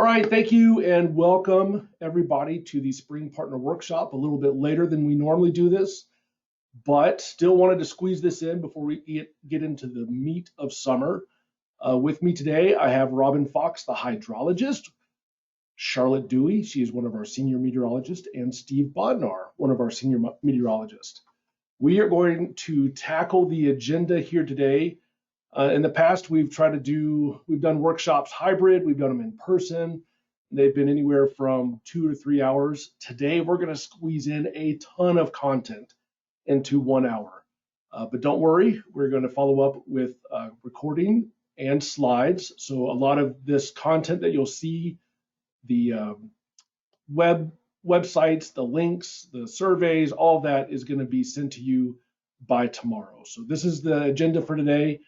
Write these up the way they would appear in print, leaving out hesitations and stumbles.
right, thank you and welcome everybody to the Spring Partner Workshop. A little bit later than we normally do this, but still wanted to squeeze this in before we get into the meat of summer. With me today, I have Robin Fox, the hydrologist, Charlotte Dewey, she is one of our senior meteorologists, and Steve Bodnar, one of our senior meteorologists. We are going to tackle the agenda here today. In the past, we've done workshops hybrid, we've done them in person. They've been anywhere from 2 to 3 hours. Today, we're going to squeeze in a ton of content into 1 hour. But don't worry, we're going to follow up with recording and slides. So a lot of this content that you'll see, the websites, the links, the surveys, all that is going to be sent to you by tomorrow. So this is the agenda for today.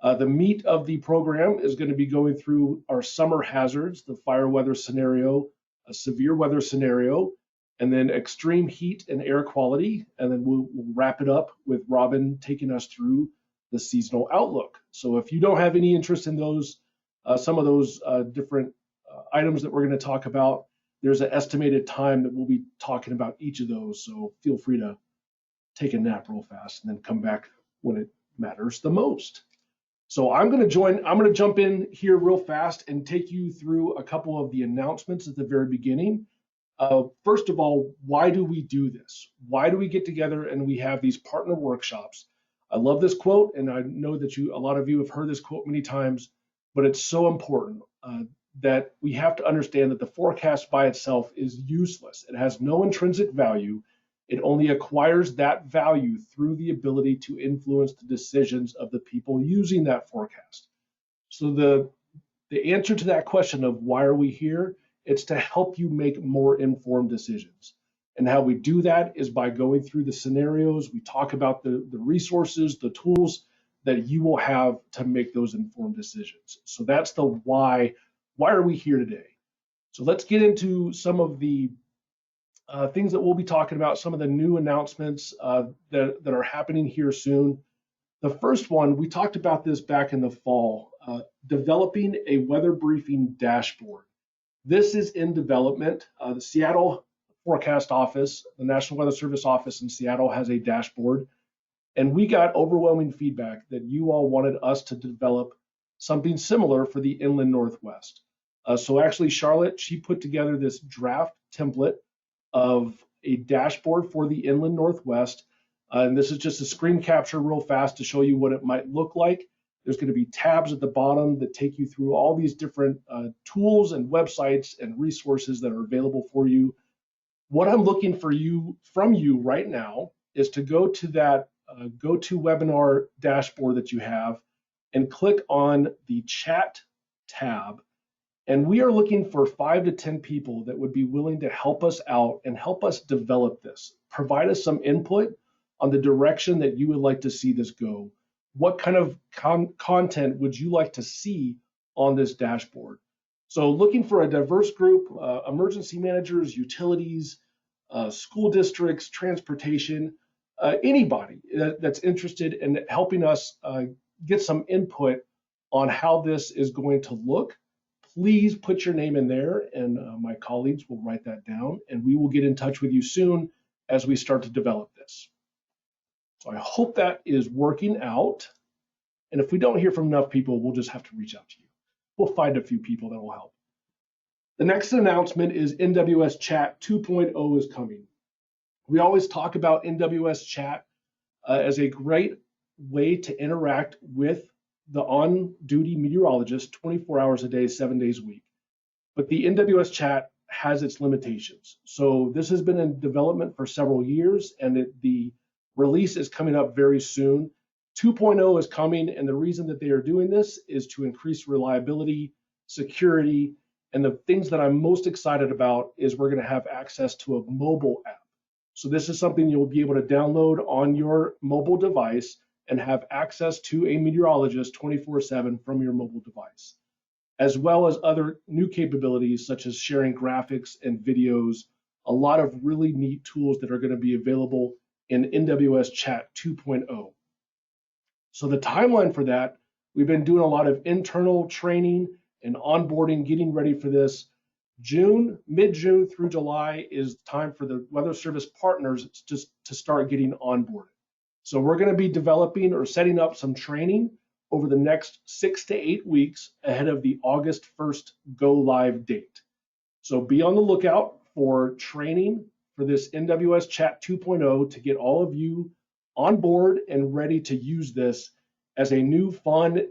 The meat of the program is going to be going through our summer hazards, the fire weather scenario, a severe weather scenario, and then extreme heat and air quality. And then we'll wrap it up with Robin taking us through the seasonal outlook. So if you don't have any interest in those, some of those different items that we're going to talk about, there's an estimated time that we'll be talking about each of those. So feel free to take a nap real fast and then come back when it matters the most. So I'm going to jump in here real fast and take you through a couple of the announcements at the very beginning. First of all, why do we do this? Why do we get together and we have these partner workshops? I love this quote, and I know that a lot of you have heard this quote many times, but it's so important that we have to understand that the forecast by itself is useless. It has no intrinsic value. It only acquires that value through the ability to influence the decisions of the people using that forecast. So the answer to that question of why are we here, it's to help you make more informed decisions. And how we do that is by going through the scenarios. We talk about the resources, the tools that you will have to make those informed decisions. So that's the why. Why are we here today? So let's get into some of the things that we'll be talking about, some of the new announcements that are happening here soon. The first one, we talked about this back in the fall, developing a weather briefing dashboard. This is in development. The Seattle Forecast Office, the National Weather Service office in Seattle, has a dashboard. And we got overwhelming feedback that you all wanted us to develop something similar for the inland Northwest. So actually, Charlotte, she put together this draft template of a dashboard for the inland Northwest. And this is just a screen capture real fast to show you what it might look like. There's going to be tabs at the bottom that take you through all these different tools and websites and resources that are available for you. What I'm looking from you right now is to go to that GoToWebinar dashboard that you have and click on the chat tab. And we are looking for 5 to 10 people that would be willing to help us out and help us develop this. Provide us some input on the direction that you would like to see this go. What kind of content would you like to see on this dashboard? So looking for a diverse group, emergency managers, utilities, school districts, transportation, anybody that's interested in helping us get some input on how this is going to look. Please put your name in there, and my colleagues will write that down, and we will get in touch with you soon as we start to develop this. So I hope that is working out. And if we don't hear from enough people, we'll just have to reach out to you. We'll find a few people that will help. The next announcement is NWS Chat 2.0 is coming. We always talk about NWS Chat as a great way to interact with the on-duty meteorologist 24 hours a day, 7 days a week. But the NWS Chat has its limitations. So this has been in development for several years, and the release is coming up very soon. 2.0 is coming, and the reason that they are doing this is to increase reliability, security, and the things that I'm most excited about is we're going to have access to a mobile app. So this is something you'll be able to download on your mobile device and have access to a meteorologist 24/7 from your mobile device, as well as other new capabilities such as sharing graphics and videos, a lot of really neat tools that are going to be available in NWS Chat 2.0. So the timeline for that, we've been doing a lot of internal training and onboarding, getting ready for this. Mid-June through July is time for the Weather Service partners to start getting onboarded. So we're going to be developing or setting up some training over the next 6 to 8 weeks ahead of the August 1st go live date. So be on the lookout for training for this NWS Chat 2.0 to get all of you on board and ready to use this as a new, fun,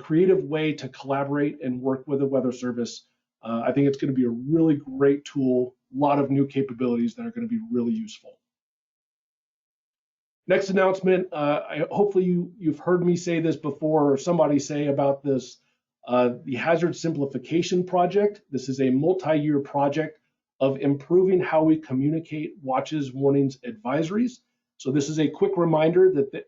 creative way to collaborate and work with the Weather Service. I think it's going to be a really great tool, a lot of new capabilities that are going to be really useful. Next announcement, hopefully you've heard me say this before or somebody say about this, the Hazard Simplification Project. This is a multi-year project of improving how we communicate watches, warnings, advisories. So this is a quick reminder that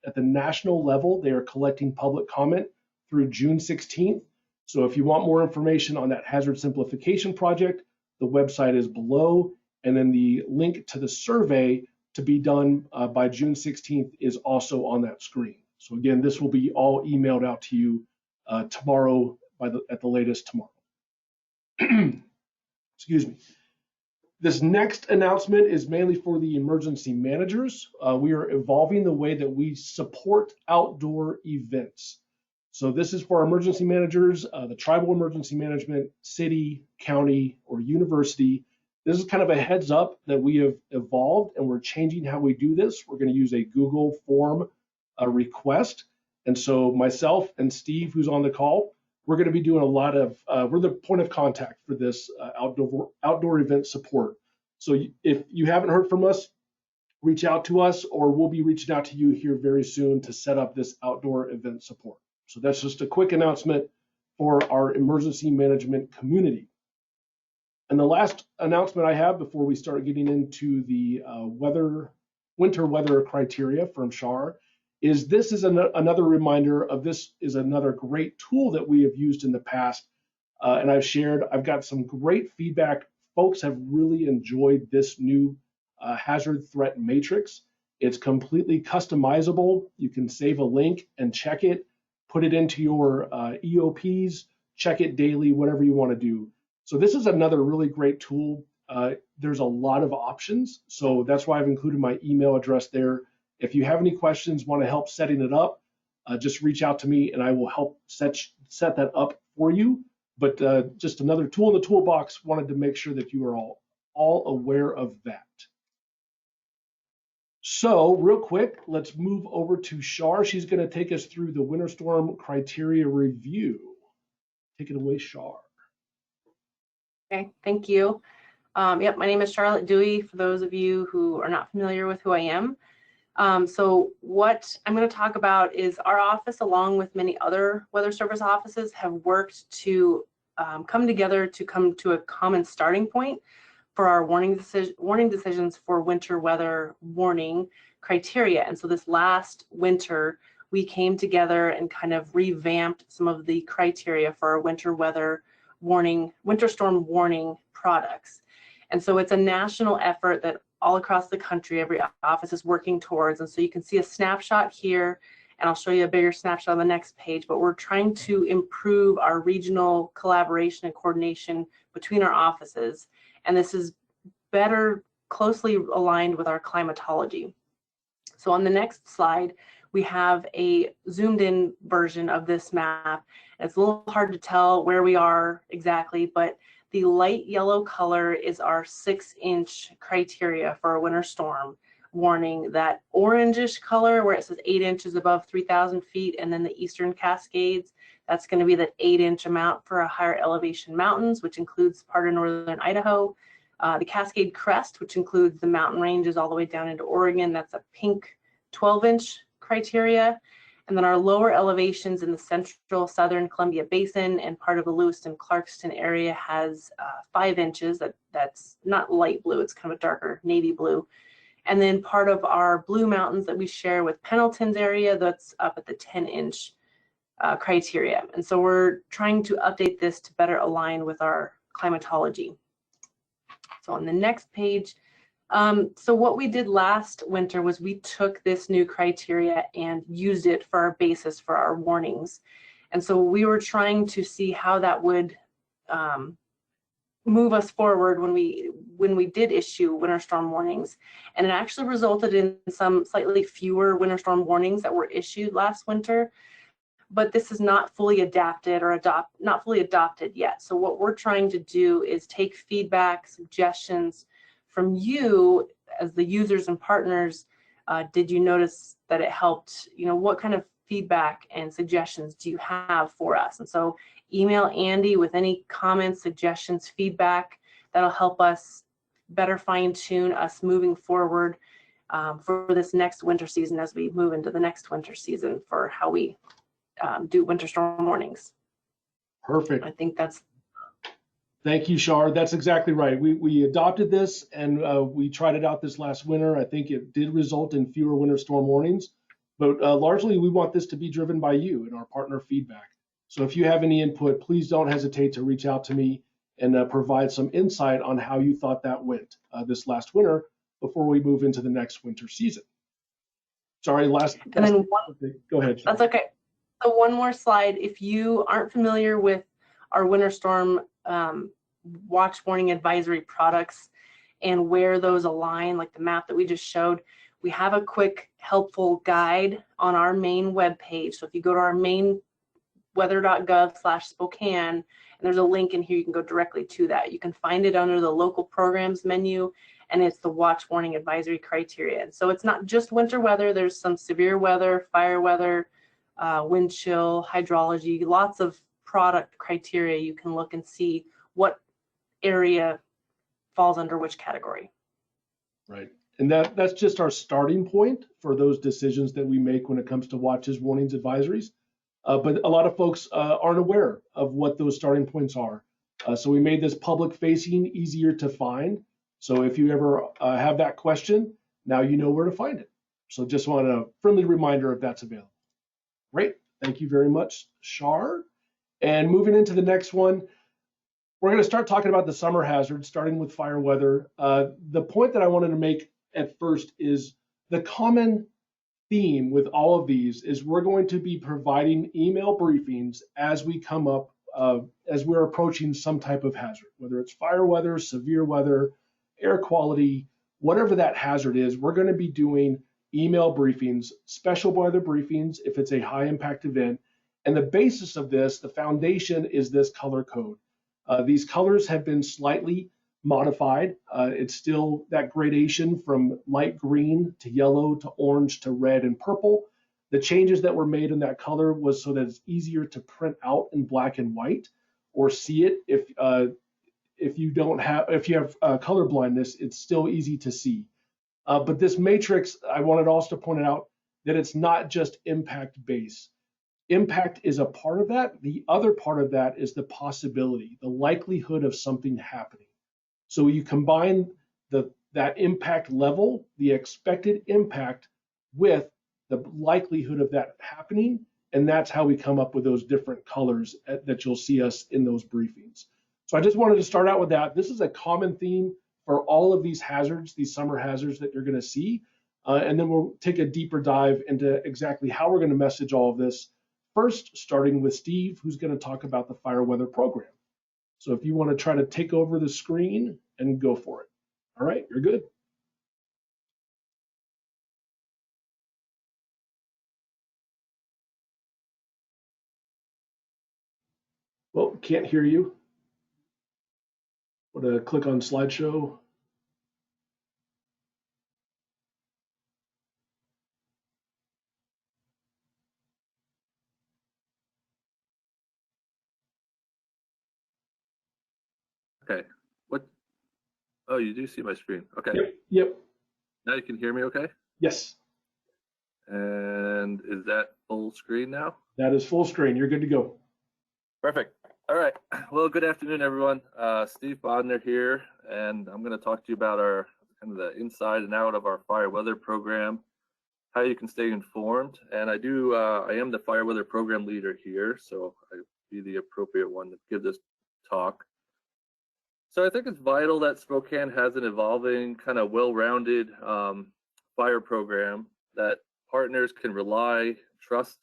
at the national level, they are collecting public comment through June 16th. So if you want more information on that Hazard Simplification Project, the website is below, and then the link to the survey to be done by June 16th is also on that screen. So again, this will be all emailed out to you tomorrow at the latest tomorrow. Excuse me. This next announcement is mainly for the emergency managers. We are evolving the way that we support outdoor events. So this is for emergency managers, the tribal emergency management, city, county, or university. This is kind of a heads up that we have evolved and we're changing how we do this. We're going to use a Google form request. And so myself and Steve, who's on the call, we're going to be doing a lot of, we're the point of contact for this outdoor event support. So if you haven't heard from us, reach out to us, or we'll be reaching out to you here very soon to set up this outdoor event support. So that's just a quick announcement for our emergency management community. And the last announcement I have before we start getting into the winter weather criteria from SHAR is this is another reminder of this is another great tool that we have used in the past. And I've got some great feedback. Folks have really enjoyed this new hazard threat matrix. It's completely customizable. You can save a link and check it, put it into your EOPs, check it daily, whatever you want to do. So this is another really great tool. There's a lot of options. So that's why I've included my email address there. If you have any questions, want to help setting it up, just reach out to me and I will help set that up for you. But just another tool in the toolbox, wanted to make sure that you are all aware of that. So real quick, let's move over to Shar. She's going to take us through the winter storm criteria review. Take it away, Shar. Okay, thank you. Yep, my name is Charlotte Dewey, for those of you who are not familiar with who I am. So what I'm going to talk about is our office, along with many other Weather Service offices, have worked to come together to come to a common starting point for our warning decisions for winter weather warning criteria. And so this last winter, we came together and kind of revamped some of the criteria for our winter storm warning products. And so it's a national effort that all across the country, every office is working towards. And so you can see a snapshot here, and I'll show you a bigger snapshot on the next page, but we're trying to improve our regional collaboration and coordination between our offices. And this is better closely aligned with our climatology. So on the next slide, we have a zoomed in version of this map. It's a little hard to tell where we are exactly, but the light yellow color is our 6-inch criteria for a winter storm warning. That orangish color where it says 8 inches above 3,000 feet, and then the Eastern Cascades, that's going to be that 8-inch amount for a higher elevation mountains, which includes part of northern Idaho. The Cascade Crest, which includes the mountain ranges all the way down into Oregon, that's a pink 12-inch criteria. And then our lower elevations in the central southern Columbia Basin and part of the Lewiston-Clarkston area has 5 inches. That's not light blue, it's kind of a darker navy blue. And then part of our Blue Mountains that we share with Pendleton's area, that's up at the 10-inch criteria. And so we're trying to update this to better align with our climatology. So on the next page, so what we did last winter was we took this new criteria and used it for our basis for our warnings. And so we were trying to see how that would move us forward when we did issue winter storm warnings, and it actually resulted in some slightly fewer winter storm warnings that were issued last winter. But this is not fully adapted or not fully adopted yet. So what we're trying to do is take feedback, suggestions from you as the users and partners. Did you notice that it helped? You know, what kind of feedback and suggestions do you have for us? And so email Andy with any comments, suggestions, feedback. That'll help us better fine tune us moving forward for this next winter season as we move into the next winter season for how we do winter storm warnings. Perfect. I think that's. Thank you, Shar. That's exactly right. We adopted this and we tried it out this last winter. I think it did result in fewer winter storm warnings, but largely we want this to be driven by you and our partner feedback. So if you have any input, please don't hesitate to reach out to me and provide some insight on how you thought that went this last winter before we move into the next winter season. Sorry, And then go ahead, Shar. That's okay. So one more slide. If you aren't familiar with our winter storm watch warning advisory products and where those align, like the map that we just showed, we have a quick helpful guide on our main web page. So if you go to our main weather.gov/Spokane, and there's a link in here, you can go directly to that. You can find it under the local programs menu, and it's the watch warning advisory criteria. And so it's not just winter weather. There's some severe weather, fire weather, wind chill, hydrology, lots of product criteria. You can look and see what area falls under which category. Right. And that's just our starting point for those decisions that we make when it comes to watches, warnings, advisories. But a lot of folks aren't aware of what those starting points are. So we made this public facing, easier to find. So if you ever have that question, now you know where to find it. So just want a friendly reminder if that's available. Great. Thank you very much, Shar. And moving into the next one, we're going to start talking about the summer hazards, starting with fire weather. The point that I wanted to make at first is the common theme with all of these is we're going to be providing email briefings as we come up, as we're approaching some type of hazard, whether it's fire weather, severe weather, air quality, whatever that hazard is, we're going to be doing email briefings, special weather briefings if it's a high impact event. And the basis of this, the foundation, is this color code. These colors have been slightly modified. It's still that gradation from light green to yellow to orange to red and purple. The changes that were made in that color was so that it's easier to print out in black and white or see it. If you have color blindness, it's still easy to see. But this matrix, I wanted also to point out that it's not just impact base. Impact is a part of that. The other part of that is the possibility, the likelihood of something happening. So you combine that impact level, the expected impact, with the likelihood of that happening, and that's how we come up with those different colors that you'll see us in those briefings. So I just wanted to start out with that. This is a common theme for all of these hazards, these summer hazards that you're going to see, and then we'll take a deeper dive into exactly how we're going to message all of this. First, starting with Steve, who's going to talk about the fire weather program. So if you want to try to take over the screen and go for it. All right, you're good. Well, can't hear you. Want to click on slideshow? Okay. What? Oh, you do see my screen. Okay. Yep. Now you can hear me okay? Yes. And is that full screen now? That is full screen. You're good to go. Perfect. All right. Well, good afternoon, everyone. Steve Bodner here, and I'm going to talk to you about our kind of the inside and out of our fire weather program, how you can stay informed. And I am the fire weather program leader here, so I'd be the appropriate one to give this talk. So I think it's vital that Spokane has an evolving, kind of well-rounded fire program that partners can rely, trust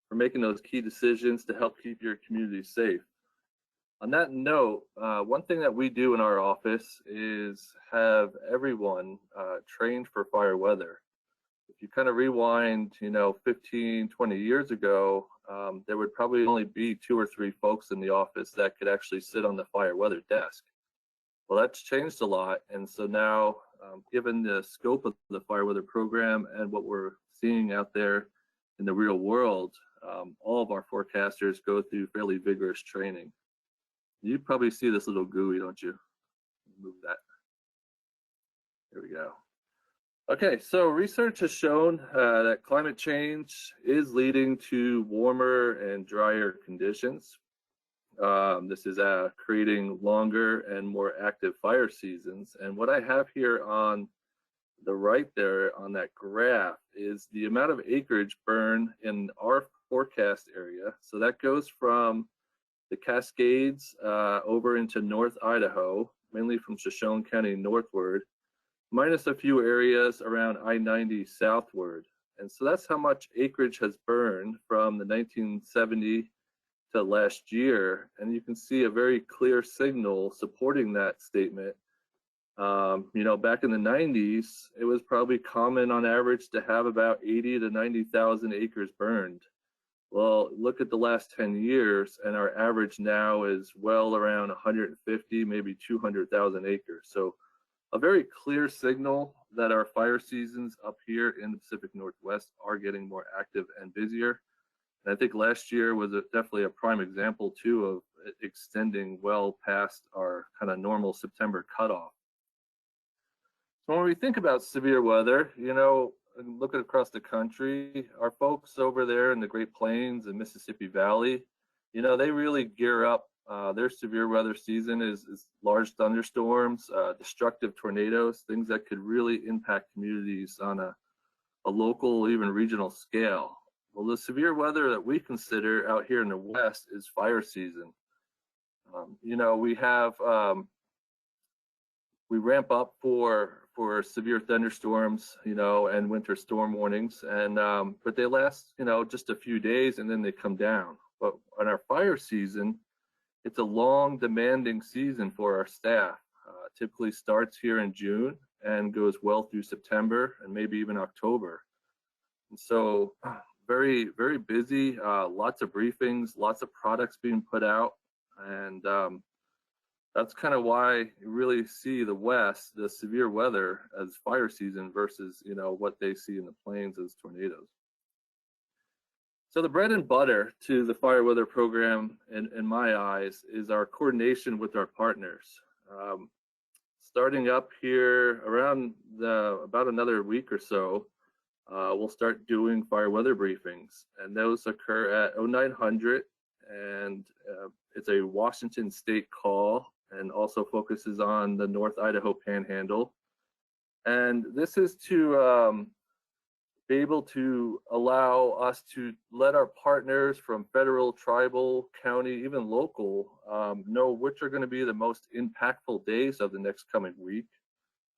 for making those key decisions to help keep your community safe. On that note, one thing that we do in our office is have everyone trained for fire weather. If you kind of rewind, 15, 20 years ago, there would probably only be 2 or 3 folks in the office that could actually sit on the fire weather desk. Well, that's changed a lot. And so now, given the scope of the fire weather program and what we're seeing out there in the real world, all of our forecasters go through fairly vigorous training. You probably see this little GUI, don't you? Move that. There we go. Okay, so research has shown that climate change is leading to warmer and drier conditions. This is creating longer and more active fire seasons. And what I have here on the right there on that graph is the amount of acreage burned in our forecast area. So that goes from the Cascades over into North Idaho, mainly from Shoshone County northward, minus a few areas around I-90 southward. And so that's how much acreage has burned from the 1970 to last year. And you can see a very clear signal supporting that statement. Back in the 90s, it was probably common on average to have about 80 to 90,000 acres burned. Well, look at the last 10 years, and our average now is well around 150, maybe 200,000 acres. So a very clear signal that our fire seasons up here in the Pacific Northwest are getting more active and busier. And I think last year was definitely a prime example too of extending well past our kind of normal September cutoff. So when we think about severe weather, and looking across the country, our folks over there in the Great Plains and Mississippi Valley, they really gear up. Their severe weather season is large thunderstorms, destructive tornadoes, things that could really impact communities on a local, even regional scale. Well, the severe weather that we consider out here in the West is fire season. We ramp up for severe thunderstorms, and winter storm warnings, and but they last, just a few days and then they come down. But on our fire season, it's a long, demanding season for our staff. Typically starts here in June and goes well through September and maybe even October. And so very, very busy, lots of briefings, lots of products being put out. And that's kind of why you really see the West, the severe weather, as fire season versus, what they see in the plains as tornadoes. So the bread and butter to the fire weather program, in my eyes, is our coordination with our partners. Starting up here around about another week or so, we'll start doing fire weather briefings, and those occur at 0900, and it's a Washington state call and also focuses on the North Idaho Panhandle. And this is to be able to allow us to let our partners from federal, tribal, county, even local, know which are going to be the most impactful days of the next coming week.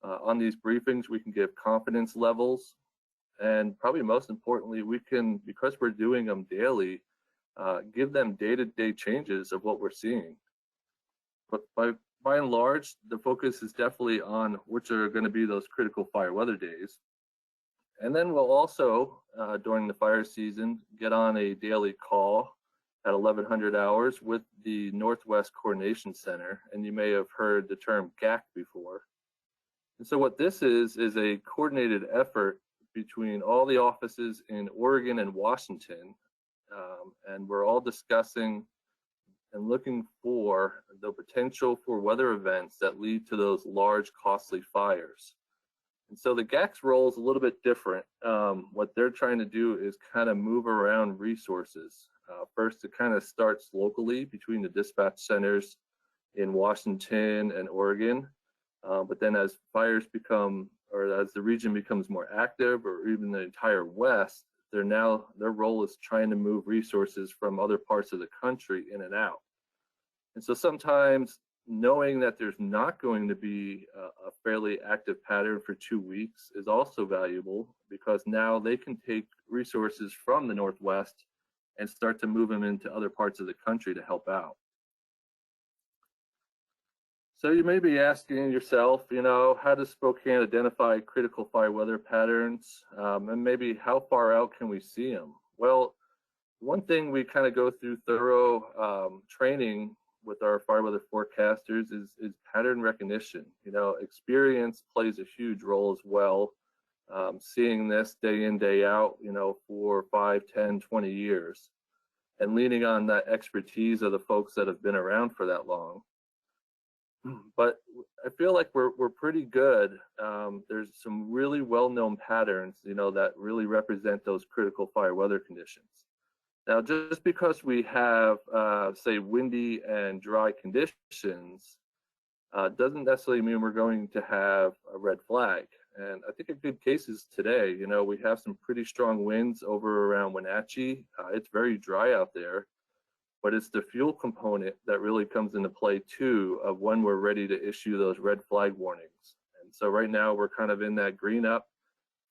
On these briefings, we can give confidence levels, and probably most importantly, we can, because we're doing them daily, give them day-to-day changes of what we're seeing. But by and large, the focus is definitely on which are going to be those critical fire weather days. And then we'll also, during the fire season, get on a daily call at 1100 hours with the Northwest Coordination Center. And you may have heard the term GAC before. And so what this is a coordinated effort between all the offices in Oregon and Washington. And we're all discussing and looking for the potential for weather events that lead to those large, costly fires. And so the GAC's role is a little bit different. What they're trying to do is kind of move around resources. First, it kind of starts locally between the dispatch centers in Washington and Oregon. But then as fires become, or as the region becomes more active, or even the entire West, their role is trying to move resources from other parts of the country in and out. And so sometimes knowing that there's not going to be a fairly active pattern for 2 weeks is also valuable, because now they can take resources from the Northwest and start to move them into other parts of the country to help out. So you may be asking yourself, how does Spokane identify critical fire weather patterns, and maybe how far out can we see them? Well, one thing we kind of go through thorough training with our fire weather forecasters is pattern recognition. Experience plays a huge role as well. Seeing this day in, day out, for 5, 10, 20 years, and leaning on that expertise of the folks that have been around for that long. But I feel like we're pretty good. There's some really well-known patterns, that really represent those critical fire weather conditions. Now, just because we have, say, windy and dry conditions, doesn't necessarily mean we're going to have a red flag. And I think a good case is today. We have some pretty strong winds over around Wenatchee. It's very dry out there, but it's the fuel component that really comes into play too of when we're ready to issue those red flag warnings. And so right now we're kind of in that green up.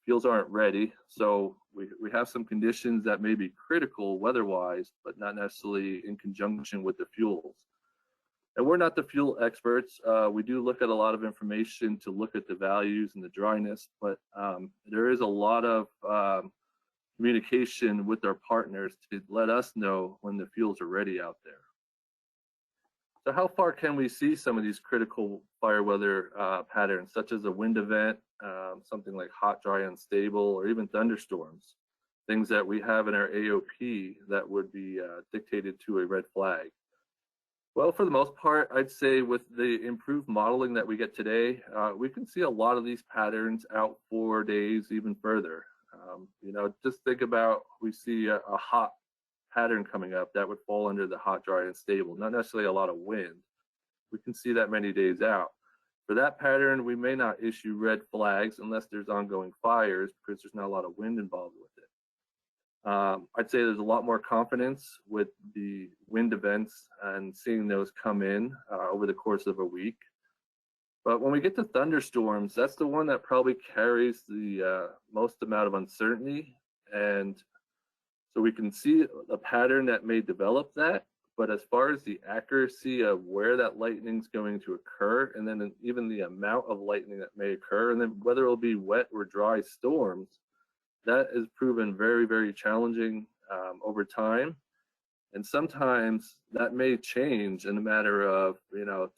Fuels aren't ready, so we have some conditions that may be critical weather-wise, but not necessarily in conjunction with the fuels. And we're not the fuel experts. We do look at a lot of information to look at the values and the dryness, but there is a lot of communication with our partners to let us know when the fuels are ready out there. So how far can we see some of these critical fire weather patterns, such as a wind event, something like hot, dry, unstable, or even thunderstorms, things that we have in our AOP that would be dictated to a red flag? Well, for the most part, I'd say with the improved modeling that we get today, we can see a lot of these patterns out 4 days, even further. Just think about, we see a hot pattern coming up that would fall under the hot, dry, and stable, not necessarily a lot of wind. We can see that many days out. For that pattern, we may not issue red flags unless there's ongoing fires because there's not a lot of wind involved with it. I'd say there's a lot more confidence with the wind events and seeing those come in over the course of a week. But when we get to thunderstorms, that's the one that probably carries the most amount of uncertainty. And so we can see a pattern that may develop that, but as far as the accuracy of where that lightning is going to occur, and then even the amount of lightning that may occur, and then whether it'll be wet or dry storms, that is proven very, very challenging over time. And sometimes that may change in a matter of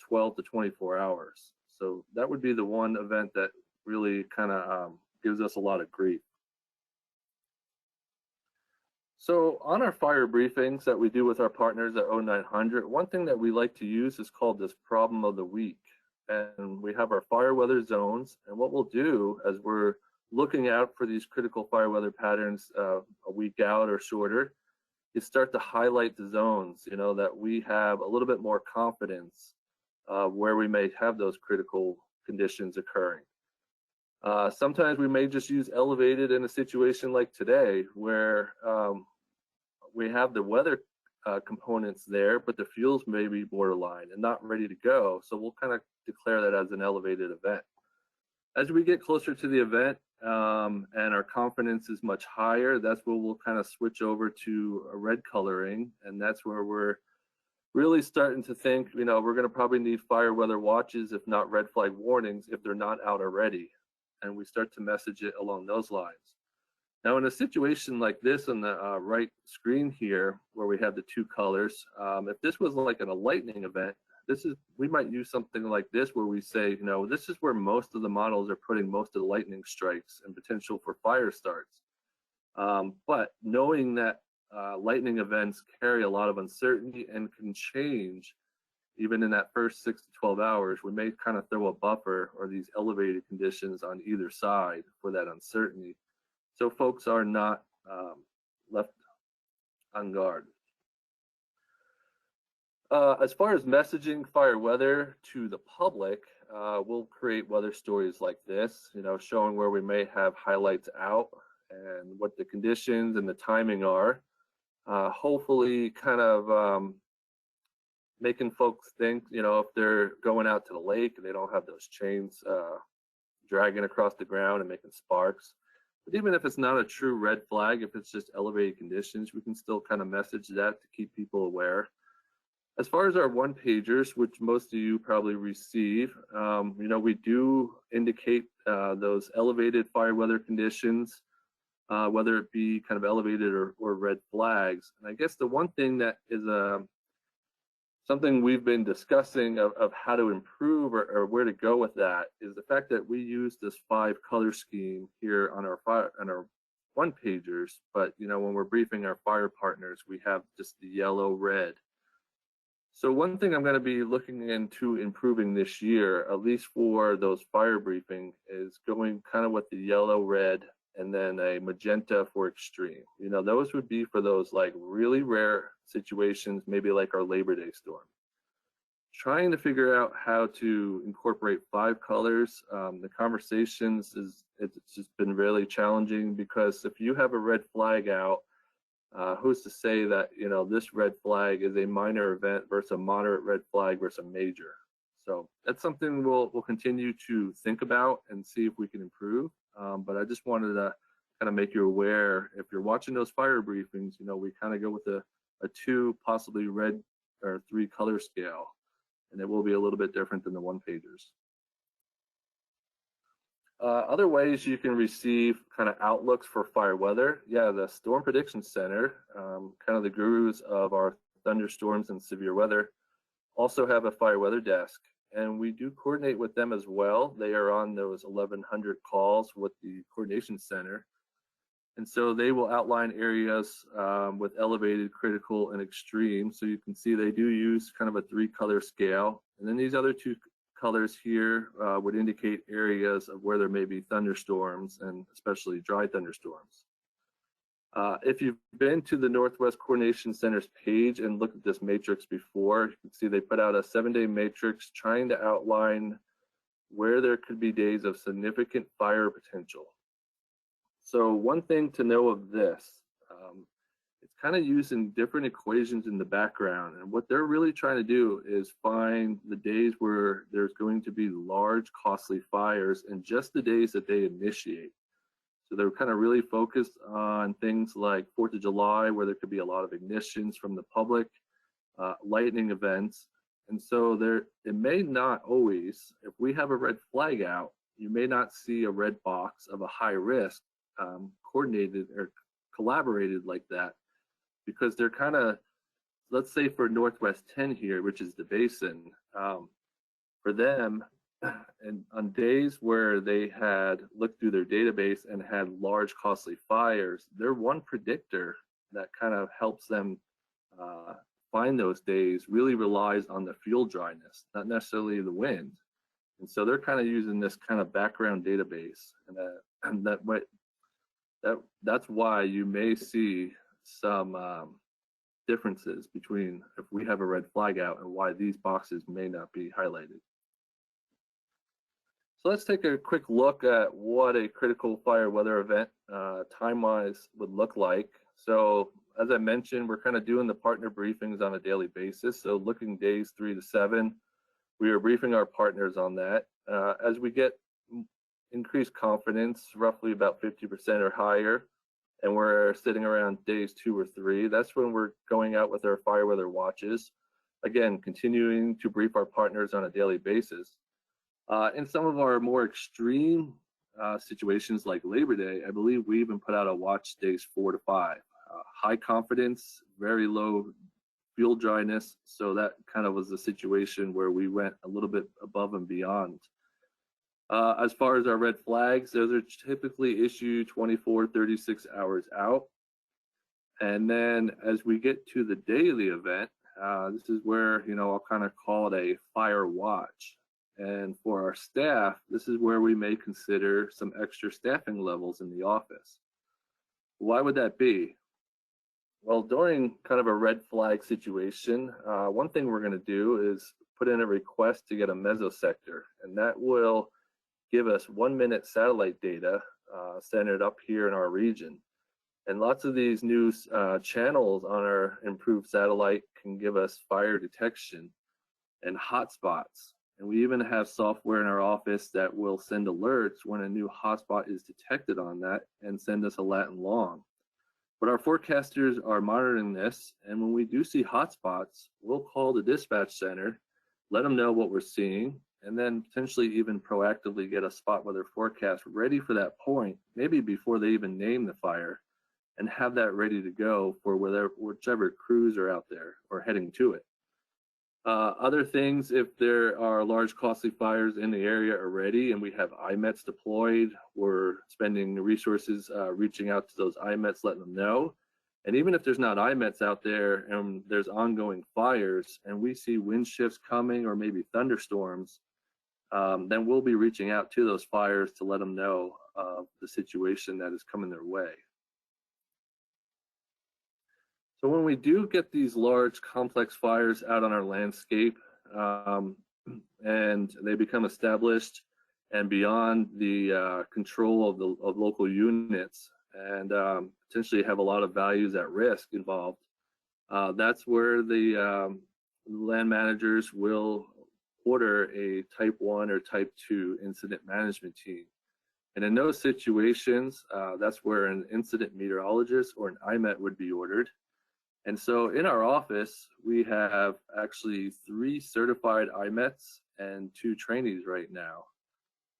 12 to 24 hours. So that would be the one event that really kind of gives us a lot of grief. So on our fire briefings that we do with our partners at 0900, one thing that we like to use is called this problem of the week. And we have our fire weather zones. And what we'll do as we're looking out for these critical fire weather patterns a week out or shorter is start to highlight the zones, that we have a little bit more confidence where we may have those critical conditions occurring. Sometimes we may just use elevated in a situation like today where we have the weather components there, but the fuels may be borderline and not ready to go. So we'll kind of declare that as an elevated event. As we get closer to the event and our confidence is much higher, that's where we'll kind of switch over to a red coloring. And that's where we're really starting to think, we're going to probably need fire weather watches, if not red flag warnings, if they're not out already. And we start to message it along those lines. Now, in a situation like this on the right screen here, where we have the two colors, if this was like in a lightning event, we might use something like this where we say, this is where most of the models are putting most of the lightning strikes and potential for fire starts. But knowing that lightning events carry a lot of uncertainty and can change even in that first 6 to 12 hours, we may kind of throw a buffer or these elevated conditions on either side for that uncertainty, so folks are not left on guard. As far as messaging fire weather to the public, we'll create weather stories like this, showing where we may have highlights out and what the conditions and the timing are. Hopefully kind of making folks think, if they're going out to the lake and they don't have those chains dragging across the ground and making sparks. But even if it's not a true red flag, if it's just elevated conditions, we can still kind of message that to keep people aware. As far as our one pagers, which most of you probably receive, we do indicate those elevated fire weather conditions, whether it be kind of elevated or red flags. And I guess the one thing that is something we've been discussing of how to improve or where to go with that is the fact that we use this 5-color scheme here on our one pagers, but when we're briefing our fire partners, we have just the yellow, red. So one thing I'm going to be looking into improving this year, at least for those fire briefing, is going kind of with the yellow, red, and then a magenta for extreme. Those would be for those like really rare situations, maybe like our Labor Day storm. Trying to figure out how to incorporate 5 colors. The conversations it's just been really challenging, because if you have a red flag out, who's to say that this red flag is a minor event versus a moderate red flag versus a major? So that's something we'll continue to think about and see if we can improve. But I just wanted to kind of make you aware, if you're watching those fire briefings, we kind of go with a 2, possibly red or 3 color scale, and it will be a little bit different than the one pagers. Other ways you can receive kind of outlooks for fire weather. Yeah, the Storm Prediction Center, kind of the gurus of our thunderstorms and severe weather, also have a fire weather desk, and we do coordinate with them as well. They are on those 1,100 calls with the coordination center, and so they will outline areas with elevated, critical, and extreme. So you can see they do use kind of a 3-color scale, and then these other 2 colors here would indicate areas of where there may be thunderstorms, and especially dry thunderstorms. If you've been to the Northwest Coordination Center's page and looked at this matrix before, you can see they put out a 7-day matrix trying to outline where there could be days of significant fire potential. So one thing to know of this, it's kind of using different equations in the background, and what they're really trying to do is find the days where there's going to be large, costly fires, and just the days that they initiate. So they're kind of really focused on things like 4th of July, where there could be a lot of ignitions from the public, lightning events. And so it may not always, if we have a red flag out, you may not see a red box of a high risk coordinated or collaborated like that, because they're kind of, let's say for Northwest 10 here, which is the basin, for them, and on days where they had looked through their database and had large, costly fires, their one predictor that kind of helps them find those days really relies on the fuel dryness, not necessarily the wind. And so they're kind of using this kind of background database, and that's why you may see some differences between if we have a red flag out and why these boxes may not be highlighted. So let's take a quick look at what a critical fire weather event time-wise would look like. So as I mentioned, we're kind of doing the partner briefings on a daily basis. So looking days 3 to 7, we are briefing our partners on that. As we get increased confidence, roughly about 50% or higher, and we're sitting around days 2 or 3, that's when we're going out with our fire weather watches. Again, continuing to brief our partners on a daily basis. In some of our more extreme situations like Labor Day, I believe we even put out a watch days 4 to 5. High confidence, very low fuel dryness. So that kind of was a situation where we went a little bit above and beyond. As far as our red flags, those are typically issued 24, 36 hours out. And then as we get to the daily event, this is where, I'll kind of call it a fire watch. And for our staff, this is where we may consider some extra staffing levels in the office. Why would that be? Well, during kind of a red flag situation, one thing we're going to do is put in a request to get a mesosector, and that will give us 1-minute satellite data centered up here in our region. And lots of these new channels on our improved satellite can give us fire detection and hotspots. And we even have software in our office that will send alerts when a new hotspot is detected on that and send us a lat and long. But our forecasters are monitoring this, and when we do see hotspots, we'll call the dispatch center, let them know what we're seeing, and then potentially even proactively get a spot weather forecast ready for that point, maybe before they even name the fire, and have that ready to go for whichever crews are out there or heading to it. Other things, if there are large costly fires in the area already and we have IMETs deployed, we're spending resources reaching out to those IMETs, letting them know. And even if there's not IMETs out there and there's ongoing fires and we see wind shifts coming or maybe thunderstorms, then we'll be reaching out to those fires to let them know of the situation that is coming their way. So when we do get these large complex fires out on our landscape and they become established and beyond the control of local units and potentially have a lot of values at risk involved, that's where the land managers will order a type 1 or type 2 incident management team. And in those situations, that's where an incident meteorologist or an IMET would be ordered. And so in our office, we have actually 3 certified IMETs and 2 trainees right now.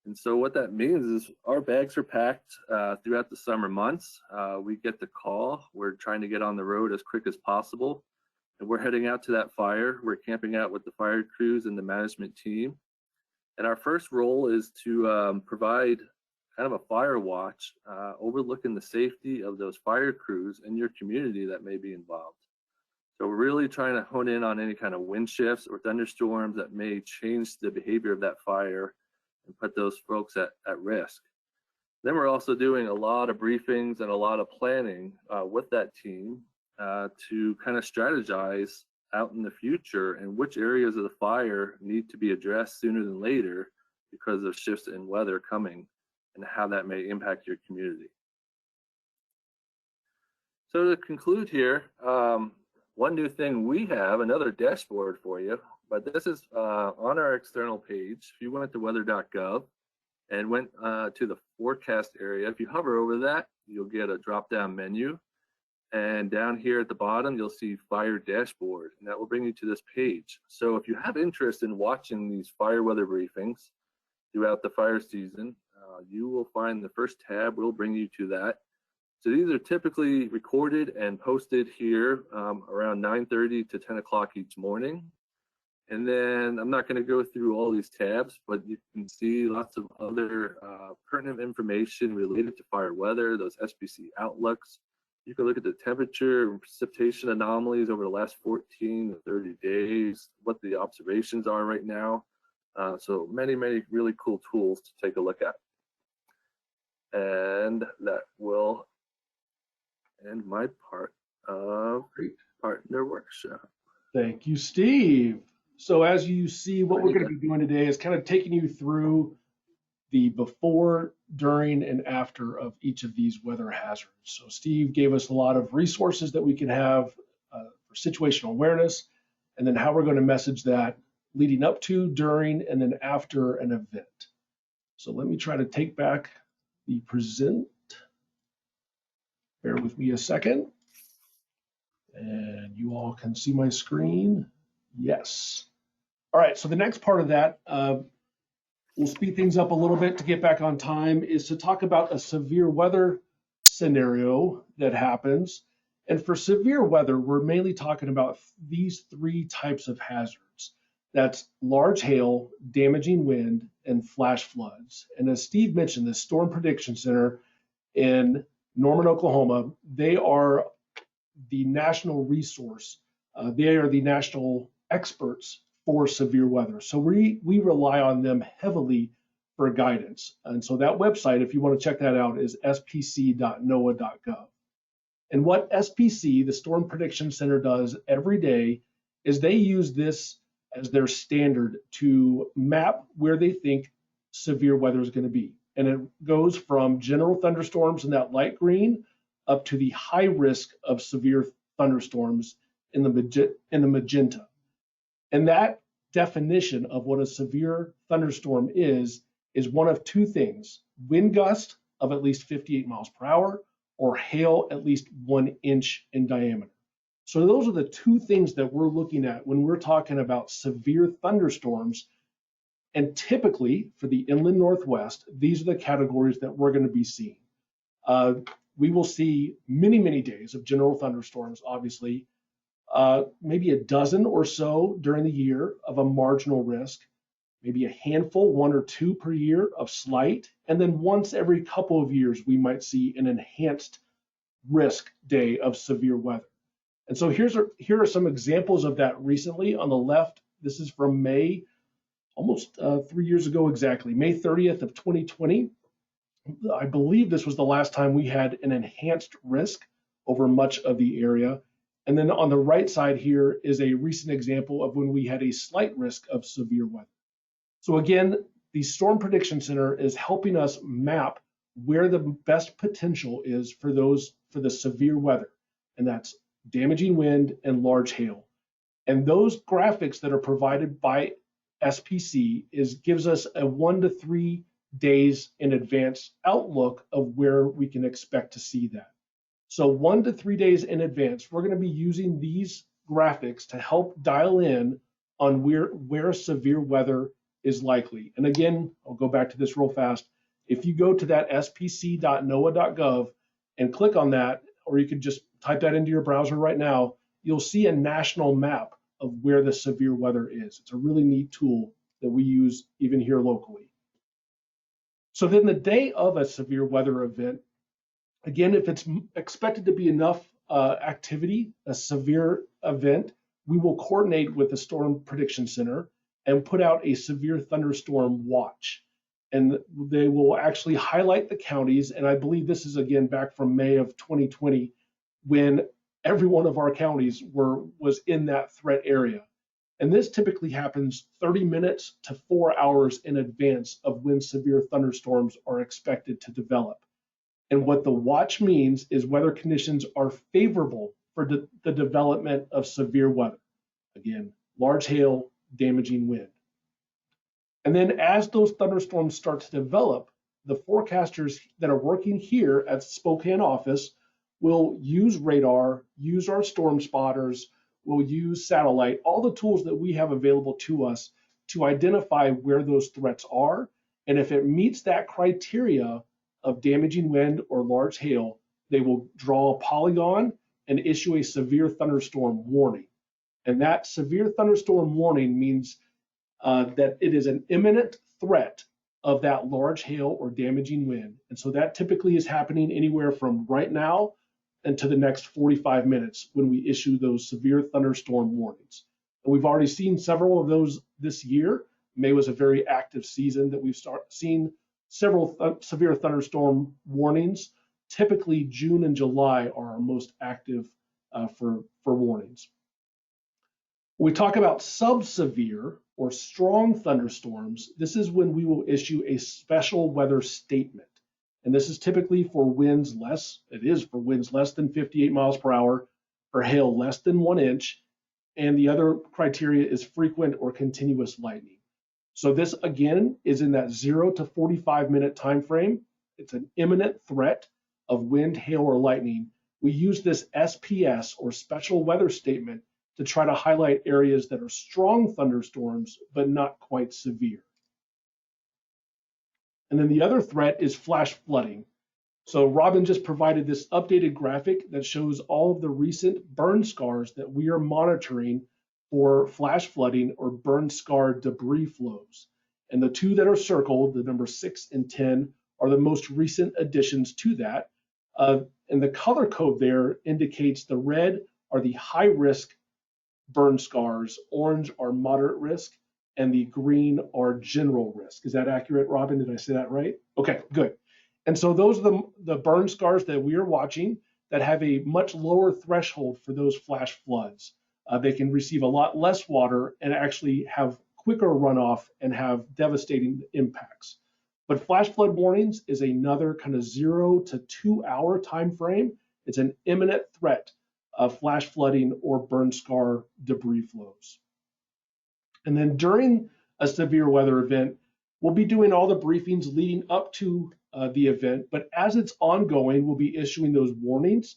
And so what that means is our bags are packed throughout the summer months. We get the call. We're trying to get on the road as quick as possible. And we're heading out to that fire. We're camping out with the fire crews and the management team. And our first role is to provide kind of a fire watch overlooking the safety of those fire crews and your community that may be involved. So we're really trying to hone in on any kind of wind shifts or thunderstorms that may change the behavior of that fire and put those folks at risk. Then we're also doing a lot of briefings and a lot of planning with that team to kind of strategize out in the future and which areas of the fire need to be addressed sooner than later because of shifts in weather coming and how that may impact your community. So to conclude here, one new thing we have, another dashboard for you, but this is on our external page. If you went to weather.gov and went to the forecast area, if you hover over that, you'll get a drop-down menu. And down here at the bottom, you'll see fire dashboard, and that will bring you to this page. So if you have interest in watching these fire weather briefings throughout the fire season, you will find the first tab will bring you to that. So these are typically recorded and posted here around 9:30 to 10 o'clock each morning. And then I'm not going to go through all these tabs, but you can see lots of other pertinent information related to fire weather, those SPC outlooks. You can look at the temperature and precipitation anomalies over the last 14 to 30 days, what the observations are right now. So many, many really cool tools to take a look at. And that will end my part of partner workshop. Thank you, Steve. So as you see, what we're going to be doing today is kind of taking you through the before, during, and after of each of these weather hazards. So Steve gave us a lot of resources that we can have for situational awareness, and then how we're going to message that leading up to, during, and then after an event. So let me try to take back the present. Bear with me a second. And you all can see my screen. Yes. All right, so the next part of that, we'll speed things up a little bit to get back on time, is to talk about a severe weather scenario that happens. And for severe weather, we're mainly talking about these 3 types of hazards. That's large hail, damaging wind, and flash floods. And as Steve mentioned, the Storm Prediction Center in Norman, Oklahoma, they are the national resource. They are the national experts for severe weather. So we rely on them heavily for guidance. And so that website, if you want to check that out, is spc.noaa.gov. And what SPC, the Storm Prediction Center, does every day is they use this as their standard to map where they think severe weather is going to be. And it goes from general thunderstorms in that light green up to the high risk of severe thunderstorms in the magenta. And that definition of what a severe thunderstorm is one of 2 things: wind gust of at least 58 miles per hour or hail at least 1 inch in diameter. So those are the two things that we're looking at when we're talking about severe thunderstorms. And typically for the inland Northwest, these are the categories that we're going to be seeing. We will see many, many days of general thunderstorms, obviously, maybe a dozen or so during the year of a marginal risk, maybe a handful, 1 or 2 per year of slight, and then once every couple of years, we might see an enhanced risk day of severe weather. And so here are some examples of that recently. On the left, this is from May, almost 3 years ago exactly, May 30th of 2020. I believe this was the last time we had an enhanced risk over much of the area. And then on the right side here is a recent example of when we had a slight risk of severe weather. So again, the Storm Prediction Center is helping us map where the best potential is for the severe weather, and that's damaging wind and large hail. And those graphics that are provided by SPC gives us a 1 to 3 days in advance outlook of where we can expect to see that. So 1 to 3 days in advance, we're going to be using these graphics to help dial in on where severe weather is likely. And again, I'll go back to this real fast. If you go to that spc.noaa.gov and click on that, or you could just type that into your browser right now, you'll see a national map of where the severe weather is. It's a really neat tool that we use even here locally. So then the day of a severe weather event, again, if it's expected to be enough activity, a severe event, we will coordinate with the Storm Prediction Center and put out a severe thunderstorm watch. And they will actually highlight the counties. And I believe this is again back from May of 2020, when every one of our counties was in that threat area. And this typically happens 30 minutes to 4 hours in advance of when severe thunderstorms are expected to develop. And what the watch means is weather conditions are favorable for the development of severe weather. Again, large hail, damaging wind. And then as those thunderstorms start to develop, the forecasters that are working here at the Spokane office will use radar, use our storm spotters, will use satellite, all the tools that we have available to us to identify where those threats are. And if it meets that criteria of damaging wind or large hail, they will draw a polygon and issue a severe thunderstorm warning. And that severe thunderstorm warning means that it is an imminent threat of that large hail or damaging wind. And so that typically is happening anywhere from right now and to the next 45 minutes when we issue those severe thunderstorm warnings. And we've already seen several of those this year. May was a very active season that we've seen several severe thunderstorm warnings. Typically, June and July are our most active for warnings. When we talk about sub-severe or strong thunderstorms, this is when we will issue a special weather statement. And this is typically for winds less than 58 miles per hour, or hail less than 1 inch. And the other criteria is frequent or continuous lightning. So this again is in that 0 to 45 minute time frame. It's an imminent threat of wind, hail, or lightning. We use this SPS or special weather statement to try to highlight areas that are strong thunderstorms, but not quite severe. And then the other threat is flash flooding. So Robin just provided this updated graphic that shows all of the recent burn scars that we are monitoring for flash flooding or burn scar debris flows. And the two that are circled, the number 6 and 10, are the most recent additions to that. And the color code there indicates the red are the high risk burn scars, orange are moderate risk, and the green are general risk. Is that accurate, Robin? Did I say that right? Okay, good. And so those are the burn scars that we are watching that have a much lower threshold for those flash floods. They can receive a lot less water and actually have quicker runoff and have devastating impacts. But flash flood warnings is another kind of 0 to 2 hour time frame. It's an imminent threat of flash flooding or burn scar debris flows. And then during a severe weather event, we'll be doing all the briefings leading up to the event, but as it's ongoing, we'll be issuing those warnings,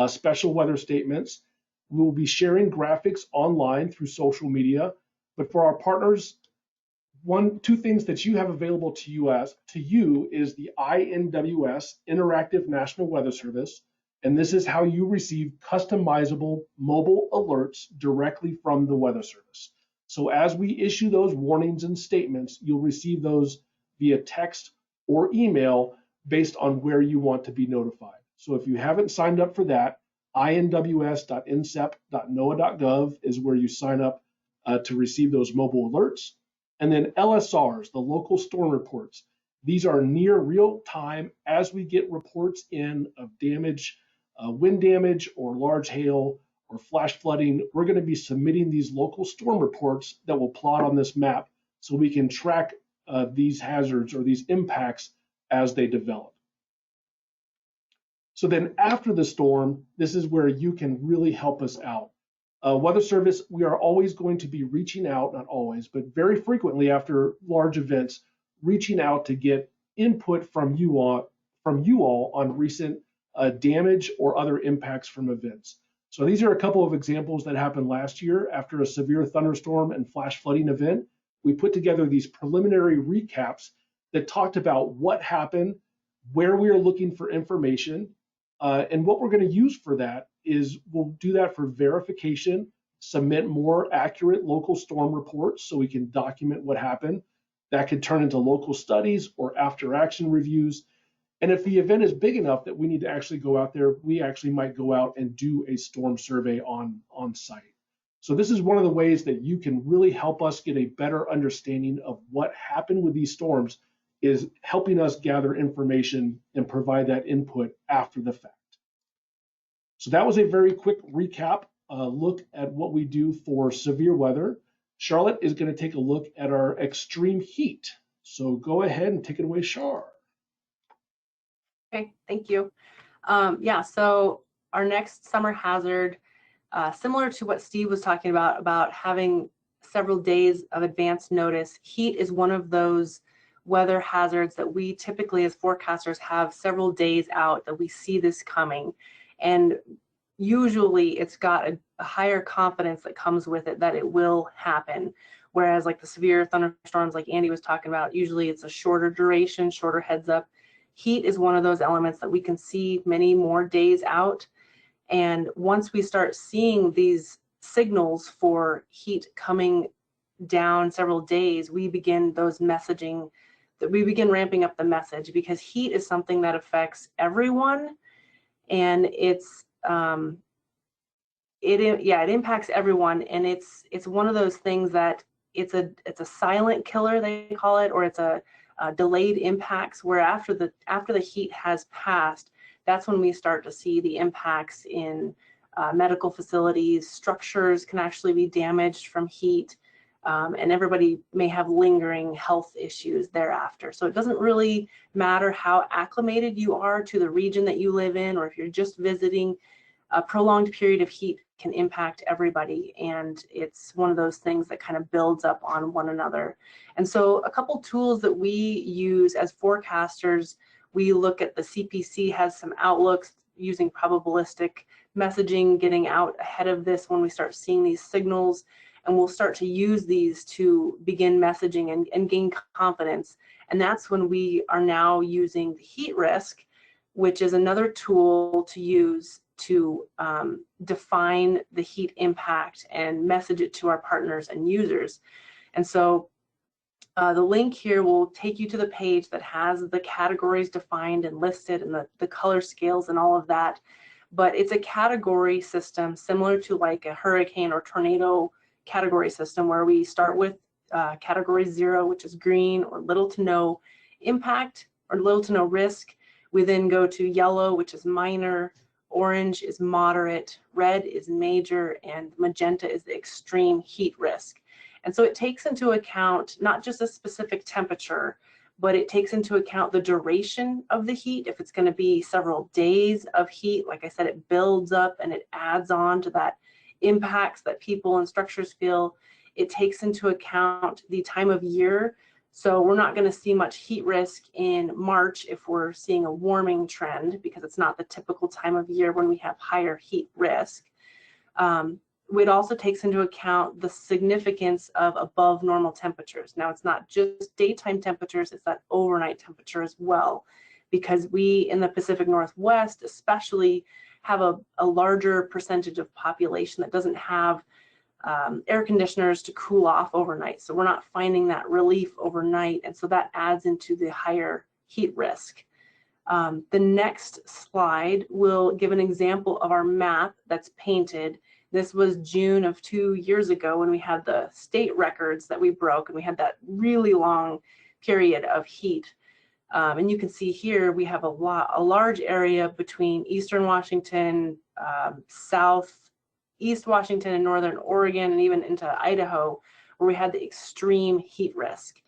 special weather statements. We'll be sharing graphics online through social media. But for our partners, two things that you have available to you is the NWS Interactive National Weather Service, and this is how you receive customizable mobile alerts directly from the Weather Service. So as we issue those warnings and statements, you'll receive those via text or email based on where you want to be notified. So if you haven't signed up for that, inws.nsep.noaa.gov is where you sign up to receive those mobile alerts. And then LSRs, the local storm reports. These are near real time as we get reports in of damage, wind damage or large hail or flash flooding. We're going to be submitting these local storm reports that will plot on this map so we can track these hazards or these impacts as they develop. So then after the storm, this is where you can really help us out. Weather Service, we are always going to be reaching out, not always, but very frequently after large events, reaching out to get input from you all on recent damage or other impacts from events. So these are a couple of examples that happened last year after a severe thunderstorm and flash flooding event. We put together these preliminary recaps that talked about what happened, where we are looking for information, and what we're going to use for that is we'll do that for verification, submit more accurate local storm reports so we can document what happened. That could turn into local studies or after action reviews. And if the event is big enough that we need to actually go out there, we actually might go out and do a storm survey on site. So this is one of the ways that you can really help us get a better understanding of what happened with these storms, is helping us gather information and provide that input after the fact. So that was a very quick recap, look at what we do for severe weather. Charlotte is going to take a look at our extreme heat. So go ahead and take it away, Char. Okay, thank you. Yeah, so our next summer hazard, similar to what Steve was talking about having several days of advance notice, heat is one of those weather hazards that we typically as forecasters have several days out that we see this coming. And usually it's got a higher confidence that comes with it that it will happen. Whereas like the severe thunderstorms like Andy was talking about, usually it's a shorter duration, shorter heads up. Heat is one of those elements that we can see many more days out. And once we start seeing these signals for heat coming down several days, we begin those messaging, that we begin ramping up the message, because heat is something that affects everyone, and it impacts everyone, and it's one of those things that it's a silent killer, they call it, or it's a delayed impacts, where after the heat has passed, that's when we start to see the impacts in medical facilities. Structures can actually be damaged from heat, and everybody may have lingering health issues thereafter. So it doesn't really matter how acclimated you are to the region that you live in, or if you're just visiting, a prolonged period of heat can impact everybody, and it's one of those things that kind of builds up on one another. And so a couple tools that we use as forecasters, we look at the CPC has some outlooks using probabilistic messaging, getting out ahead of this when we start seeing these signals, and we'll start to use these to begin messaging and gain confidence. And that's when we are now using the heat risk, which is another tool to use to define the heat impact and message it to our partners and users. And so the link here will take you to the page that has the categories defined and listed, and the color scales and all of that. But it's a category system similar to like a hurricane or tornado category system, where we start with category 0, which is green or little to no impact or little to no risk. We then go to yellow, which is minor, orange is moderate, red is major, and magenta is the extreme heat risk. And so it takes into account not just a specific temperature, but it takes into account the duration of the heat. If it's going to be several days of heat, like I said, it builds up and it adds on to that impacts that people and structures feel. It takes into account the time of year So we're not going to see much heat risk in March if we're seeing a warming trend, because it's not the typical time of year when we have higher heat risk. It also takes into account the significance of above normal temperatures. Now, it's not just daytime temperatures, it's that overnight temperature as well, because we in the Pacific Northwest especially have a larger percentage of population that doesn't have air conditioners to cool off overnight. So we're not finding that relief overnight, and so that adds into the higher heat risk. The next slide will give an example of our map that's painted. This was June of 2 years ago when we had the state records that we broke, and we had that really long period of heat. And you can see here we have a large area between eastern Washington, southeast Washington, and northern Oregon, and even into Idaho, where we had the extreme heat risk.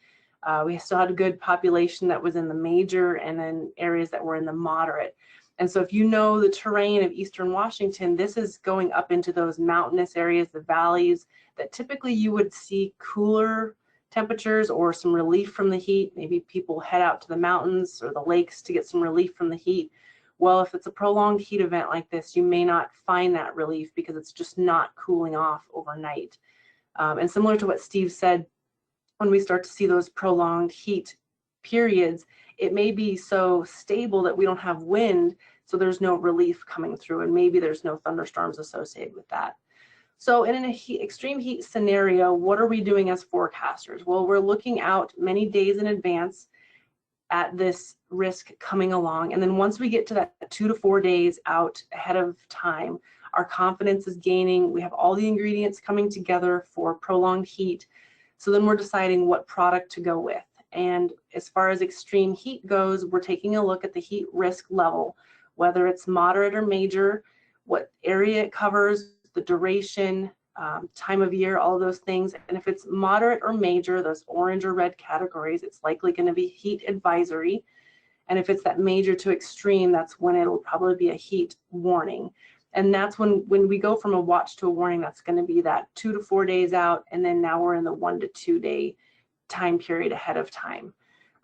We still had a good population that was in the major, and then areas that were in the moderate. And so if you know the terrain of eastern Washington, this is going up into those mountainous areas, the valleys, that typically you would see cooler temperatures or some relief from the heat. Maybe people head out to the mountains or the lakes to get some relief from the heat. Well, if it's a prolonged heat event like this, you may not find that relief because it's just not cooling off overnight. And similar to what Steve said, when we start to see those prolonged heat periods, it may be so stable that we don't have wind, so there's no relief coming through, and maybe there's no thunderstorms associated with that. So in an extreme heat scenario, what are we doing as forecasters? Well, we're looking out many days in advance at this risk coming along, and then once we get to that 2 to 4 days out ahead of time, our confidence is gaining. We have all the ingredients coming together for prolonged heat. So then we're deciding what product to go with. And as far as extreme heat goes, we're taking a look at the heat risk level, whether it's moderate or major, what area it covers, the duration, time of year, all of those things. And if it's moderate or major, those orange or red categories, it's likely going to be heat advisory. And if it's that major to extreme, that's when it'll probably be a heat warning. And that's when we go from a watch to a warning, that's going to be that 2 to 4 days out. And then now we're in the 1 to 2 day time period ahead of time.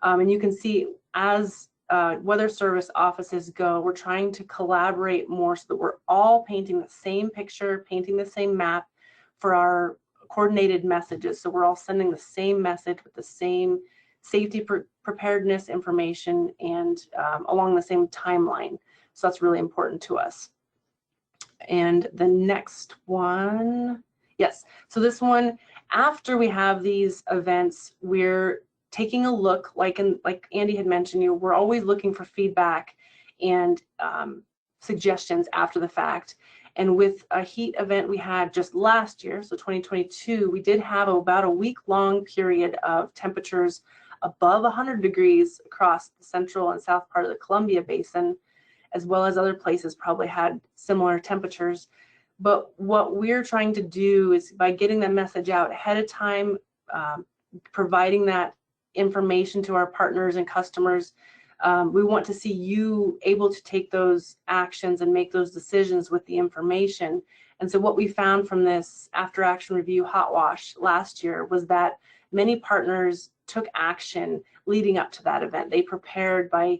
And you can see as Weather Service offices go, we're trying to collaborate more so that we're all painting the same picture, painting the same map for our coordinated messages. So we're all sending the same message with the same safety preparedness information and along the same timeline. So that's really important to us. And the next one, yes. So this one, after we have these events, we're taking a look, like Andy had mentioned, we're always looking for feedback and suggestions after the fact. And with a heat event we had just last year, so 2022, we did have about a week-long period of temperatures above 100 degrees across the central and south part of the Columbia Basin, as well as other places probably had similar temperatures. But what we're trying to do is, by getting the message out ahead of time, providing that information to our partners and customers, we want to see you able to take those actions and make those decisions with the information. And so what we found from this after action review hot wash last year was that many partners took action leading up to that event. They prepared by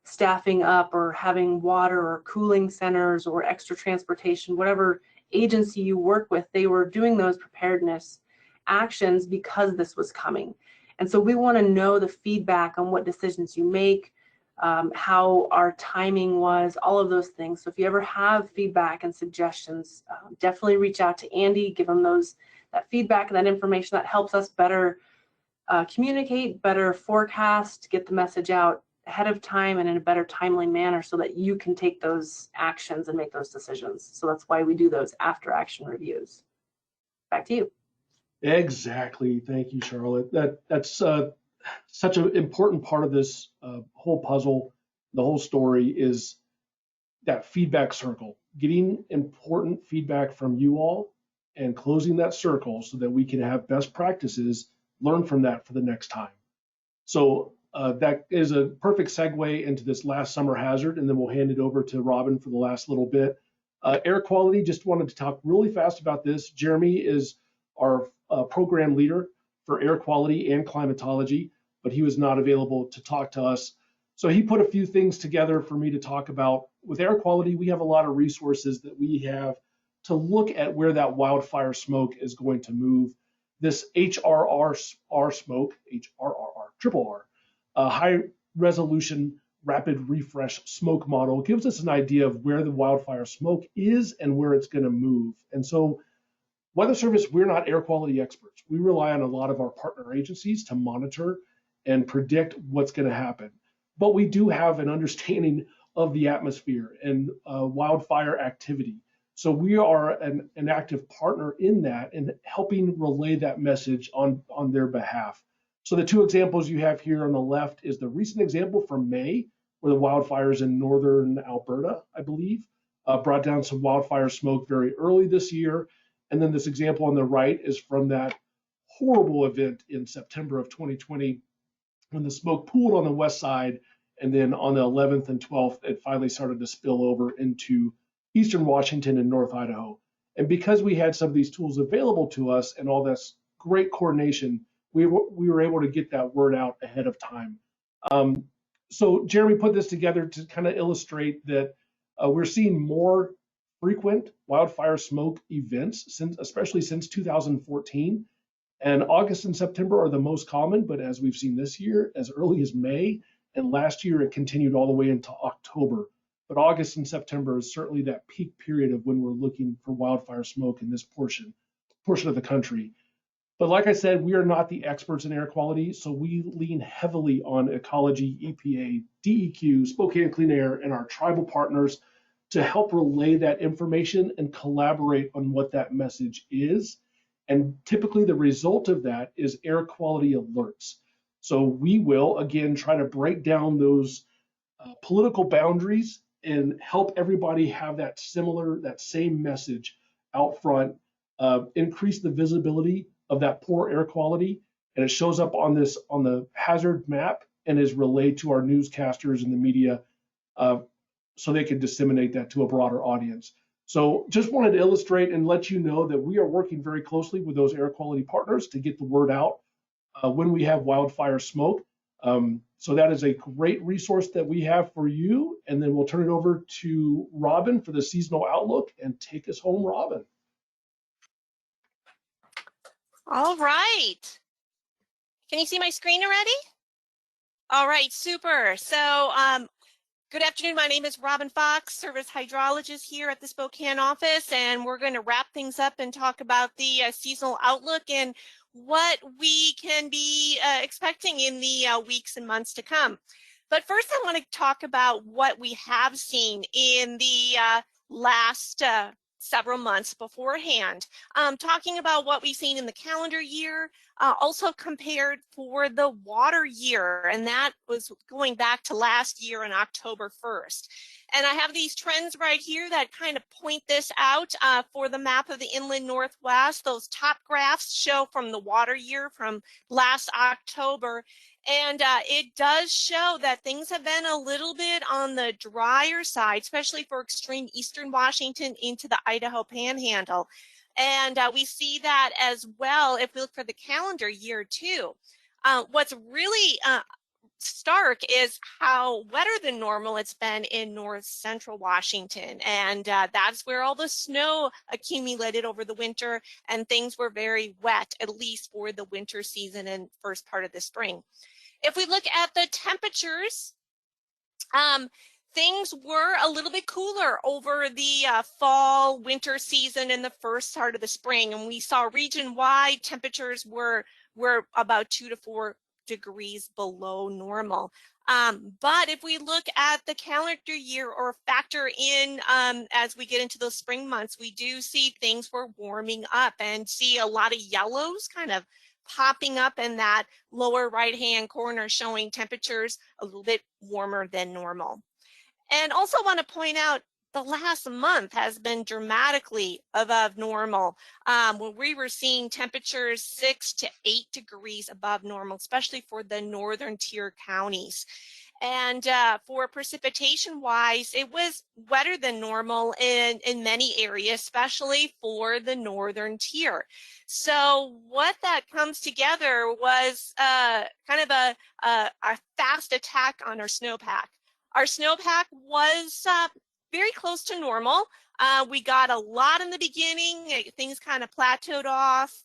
staffing up or having water or cooling centers or extra transportation, whatever agency you work with, they were doing those preparedness actions because this was coming. And so we want to know the feedback on what decisions you make, how our timing was, all of those things. So if you ever have feedback and suggestions, definitely reach out to Andy, give him that feedback and that information. That helps us better communicate, better forecast, get the message out ahead of time and in a better timely manner so that you can take those actions and make those decisions. So that's why we do those after action reviews. Back to you. Exactly. Thank you, Charlotte. That's such an important part of this whole puzzle. The whole story is that feedback circle, getting important feedback from you all and closing that circle so that we can have best practices, learn from that for the next time. So that is a perfect segue into this last summer hazard, and then we'll hand it over to Robin for the last little bit. Air quality, just wanted to talk really fast about this. Jeremy is our program leader for air quality and climatology. but he was not available to talk to us. So he put a few things together for me to talk about. With air quality, we have a lot of resources that we have to look at where that wildfire smoke is going to move. This HRR smoke, triple R, high resolution rapid refresh smoke model gives us an idea of where the wildfire smoke is and where it's going to move. And so Weather Service, we're not air quality experts. We rely on a lot of our partner agencies to monitor and predict what's going to happen. But we do have an understanding of the atmosphere and wildfire activity. So we are an active partner in that and helping relay that message on their behalf. So the two examples you have here on the left is the recent example from May, where the wildfires in northern Alberta, I believe, brought down some wildfire smoke very early this year. And then this example on the right is from that horrible event in September of 2020, when the smoke pooled on the west side, and then on the 11th and 12th, it finally started to spill over into eastern Washington and North Idaho. And because we had some of these tools available to us and all this great coordination, we were able to get that word out ahead of time. So Jeremy put this together to kind of illustrate that we're seeing more frequent wildfire smoke events, especially since 2014. And August and September are the most common, but as we've seen this year, as early as May, and last year it continued all the way into October. But August and September is certainly that peak period of when we're looking for wildfire smoke in this portion of the country. But like I said, we are not the experts in air quality, so we lean heavily on ecology, EPA, DEQ, Spokane Clean Air, and our tribal partners to help relay that information and collaborate on what that message is. And typically the result of that is air quality alerts. So we will, again, try to break down those political boundaries and help everybody have that same message out front, increase the visibility of that poor air quality. And it shows up on the hazard map and is relayed to our newscasters and the media so they can disseminate that to a broader audience. So just wanted to illustrate and let you know that we are working very closely with those air quality partners to get the word out when we have wildfire smoke. So that is a great resource that we have for you. And then we'll turn it over to Robin for the seasonal outlook and take us home, Robin. All right. Can you see my screen already? All right, super. So good afternoon. My name is Robin Fox, service hydrologist here at the Spokane office, and we're going to wrap things up and talk about the seasonal outlook and what we can be expecting in the weeks and months to come. But first, I want to talk about what we have seen in the last several months beforehand, talking about what we've seen in the calendar year, also compared for the water year, and that was going back to last year on October 1st. And I have these trends right here that kind of point this out for the map of the inland Northwest. Those top graphs show from the water year from last October. And it does show that things have been a little bit on the drier side, especially for extreme eastern Washington into the Idaho Panhandle. And we see that as well if we look for the calendar year too. What's really stark is how wetter than normal it's been in north central Washington. And that's where all the snow accumulated over the winter, and things were very wet, at least for the winter season and first part of the spring. If we look at the temperatures, things were a little bit cooler over the fall winter season and the first part of the spring. And we saw region-wide temperatures were about 2 to 4 degrees below normal. But if we look at the calendar year or factor in as we get into those spring months, we do see things were warming up and see a lot of yellows kind of popping up in that lower right-hand corner, showing temperatures a little bit warmer than normal. And also want to point out the last month has been dramatically above normal, when we were seeing temperatures 6 to 8 degrees above normal, especially for the northern tier counties. And for precipitation wise, it was wetter than normal in many areas, especially for the northern tier. So what that comes together was kind of a fast attack on our snowpack. Our snowpack was very close to normal. We got a lot in the beginning. Things kind of plateaued off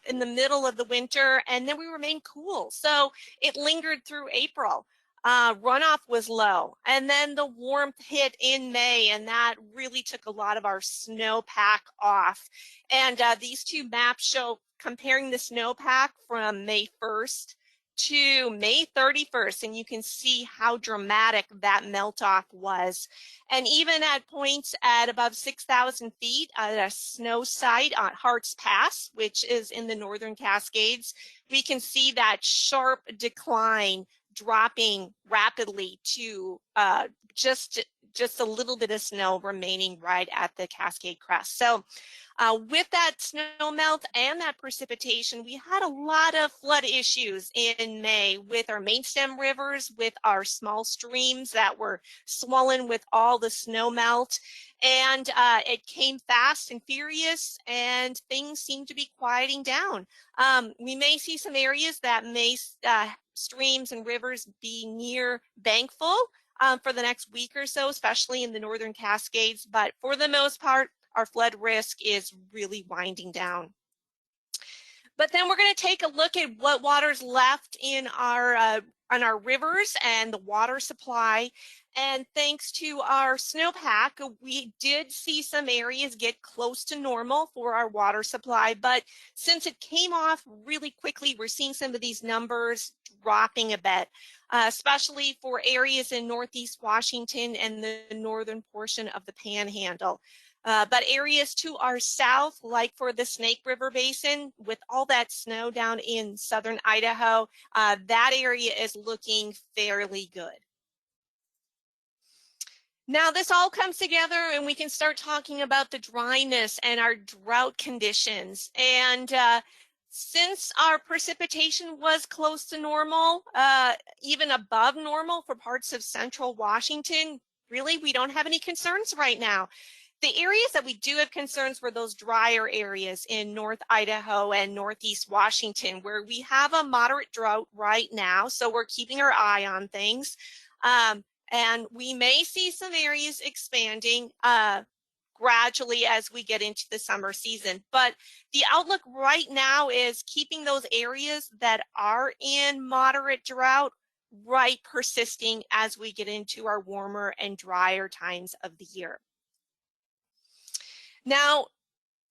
in the middle of the winter, and then we remained cool. So it lingered through April. Runoff was low, and then the warmth hit in May, and that really took a lot of our snowpack off. And these two maps show comparing the snowpack from May 1st to May 31st, and you can see how dramatic that melt-off was. And even at points at above 6,000 feet at a snow site on Hart's Pass, which is in the northern Cascades, we can see that sharp decline dropping rapidly to just a little bit of snow remaining right at the Cascade crest. So with that snow melt and that precipitation, we had a lot of flood issues in May with our main stem rivers, with our small streams that were swollen with all the snow melt. And it came fast and furious, and things seem to be quieting down. We may see some areas that may streams and rivers be near bank full for the next week or so, especially in the northern Cascades. But for the most part, our flood risk is really winding down. But then we're going to take a look at what water's left in our rivers and the water supply. And thanks to our snowpack, we did see some areas get close to normal for our water supply. But since it came off really quickly, we're seeing some of these numbers dropping a bit, especially for areas in Northeast Washington and the northern portion of the Panhandle. But areas to our south, like for the Snake River Basin, with all that snow down in southern Idaho, that area is looking fairly good. Now this all comes together and we can start talking about the dryness and our drought conditions. And since our precipitation was close to normal, even above normal for parts of central Washington, really we don't have any concerns right now. The areas that we do have concerns were those drier areas in North Idaho and Northeast Washington, where we have a moderate drought right now. So we're keeping our eye on things. And we may see some areas expanding gradually as we get into the summer season. But the outlook right now is keeping those areas that are in moderate drought persisting as we get into our warmer and drier times of the year. Now,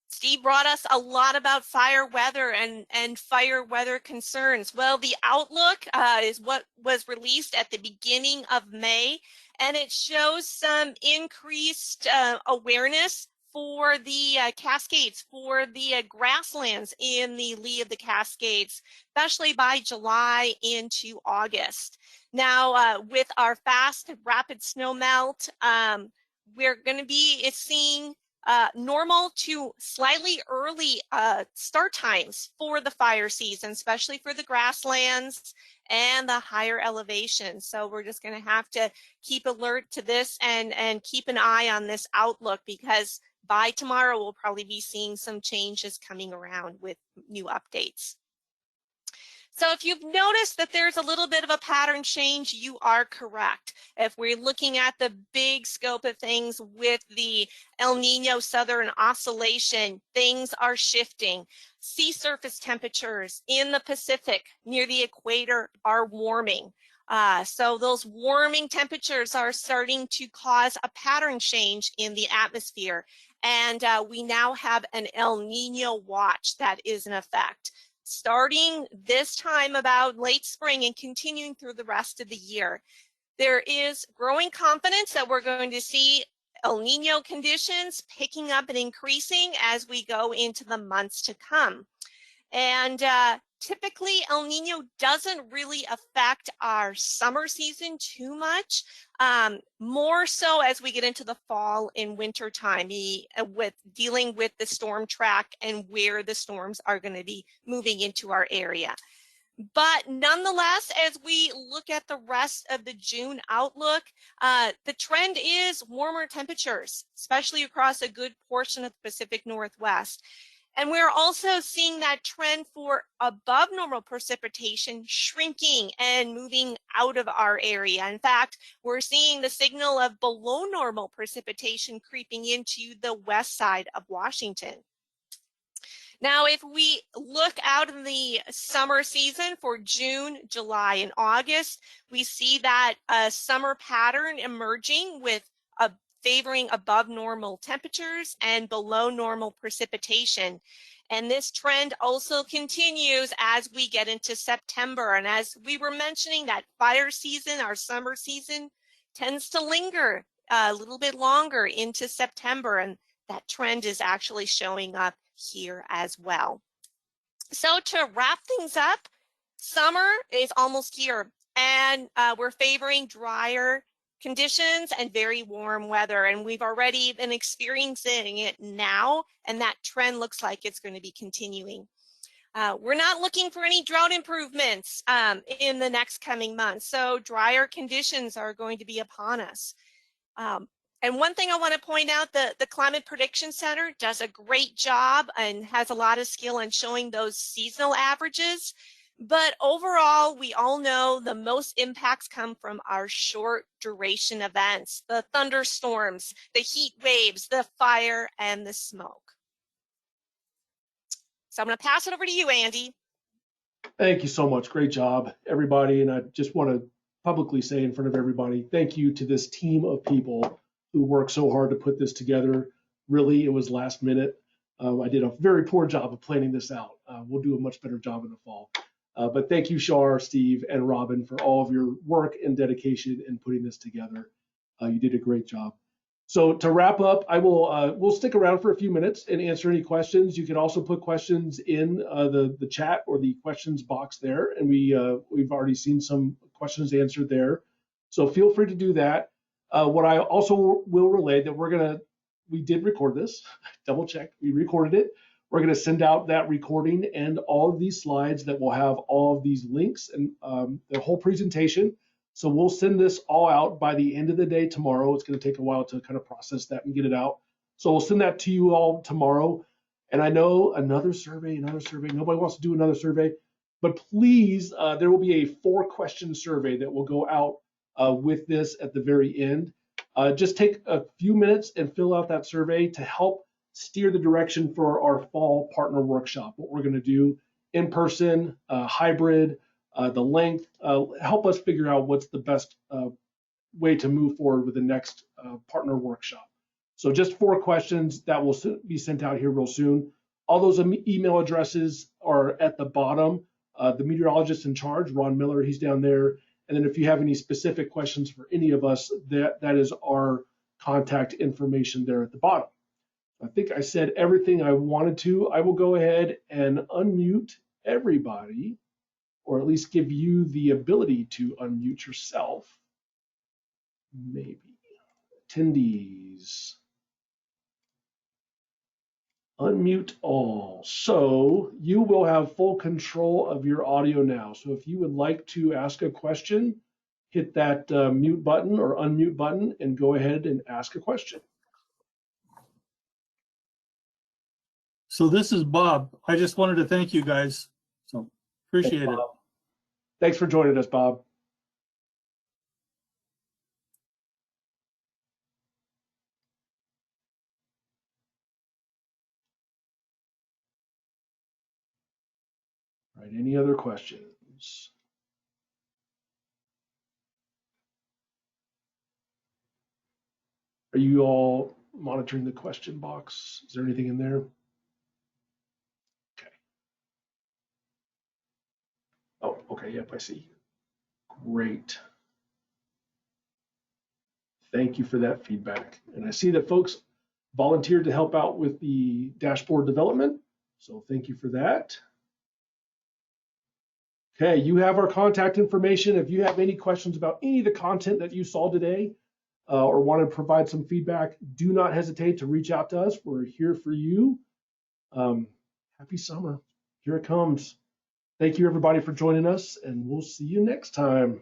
Steve brought us a lot about fire weather and fire weather concerns. Well, the outlook is what was released at the beginning of May, and it shows some increased awareness for the Cascades, for the grasslands in the lee of the Cascades, especially by July into August. Now, with our fast, rapid snow melt, we're going to be seeing normal to slightly early start times for the fire season, especially for the grasslands and the higher elevations. So we're just going to have to keep alert to this and keep an eye on this outlook, because by tomorrow we'll probably be seeing some changes coming around with new updates. So if you've noticed that there's a little bit of a pattern change, you are correct. If we're looking at the big scope of things with the El Nino Southern Oscillation, things are shifting. Sea surface temperatures in the Pacific near the equator are warming. So those warming temperatures are starting to cause a pattern change in the atmosphere. And we now have an El Nino watch that is in effect, starting this time about late spring and continuing through the rest of the year. There is growing confidence that we're going to see El Nino conditions picking up and increasing as we go into the months to come. And typically El Nino doesn't really affect our summer season too much, more so as we get into the fall and winter time with dealing with the storm track and where the storms are going to be moving into our area. But nonetheless, as we look at the rest of the June outlook, the trend is warmer temperatures, especially across a good portion of the Pacific Northwest. And we're also seeing that trend for above normal precipitation shrinking and moving out of our area. In fact, we're seeing the signal of below normal precipitation creeping into the west side of Washington. Now, if we look out in the summer season for June, July, and August, we see that a summer pattern emerging with favoring above normal temperatures and below normal precipitation. And this trend also continues as we get into September. And as we were mentioning, that fire season, our summer season, tends to linger a little bit longer into September. And that trend is actually showing up here as well. So to wrap things up, summer is almost here, and we're favoring drier conditions and very warm weather, and we've already been experiencing it now, and that trend looks like it's going to be continuing. We're not looking for any drought improvements in the next coming months, so drier conditions are going to be upon us. And one thing I want to point out, the Climate Prediction Center does a great job and has a lot of skill in showing those seasonal averages. But overall, we all know the most impacts come from our short duration events, the thunderstorms, the heat waves, the fire, and the smoke. So I'm going to pass it over to you, Andy. Thank you so much. Great job, everybody. And I just want to publicly say in front of everybody, thank you to this team of people who worked so hard to put this together. Really, it was last minute. I did a very poor job of planning this out. We'll do a much better job in the fall. But thank you, Shar, Steve, and Robin for all of your work and dedication in putting this together. You did a great job. So to wrap up, we'll stick around for a few minutes and answer any questions. You can also put questions in the chat or the questions box there, and we've already seen some questions answered there. So feel free to do that. What I also will relay that we did record this, double check, we recorded it. We're going to send out that recording and all of these slides that will have all of these links and the whole presentation. So we'll send this all out by the end of the day tomorrow. It's going to take a while to kind of process that and get it out. So we'll send that to you all tomorrow. And I know another survey, nobody wants to do another survey, but please, there will be a 4-question survey that will go out with this at the very end. Just take a few minutes and fill out that survey to help steer the direction for our fall partner workshop, what we're going to do in person, hybrid, the length, help us figure out what's the best way to move forward with the next partner workshop. So just 4 questions that will be sent out here real soon. All those email addresses are at the bottom. The meteorologist in charge, Ron Miller, he's down there. And then if you have any specific questions for any of us, that is our contact information there at the bottom. I think I said everything I wanted to. I will go ahead and unmute everybody, or at least give you the ability to unmute yourself. Maybe. Attendees. Unmute all. So you will have full control of your audio now. So if you would like to ask a question, hit that mute button or unmute button and go ahead and ask a question. So this is Bob. I just wanted to thank you guys. So appreciate it. Thanks for joining us, Bob. All right, any other questions? Are you all monitoring the question box? Is there anything in there? Okay. Oh, okay, yep, I see. Great. Thank you for that feedback. And I see that folks volunteered to help out with the dashboard development. So thank you for that. Okay, you have our contact information. If you have any questions about any of the content that you saw today or want to provide some feedback, do not hesitate to reach out to us. We're here for you. Happy summer. Here it comes. Thank you, everybody, for joining us, and we'll see you next time.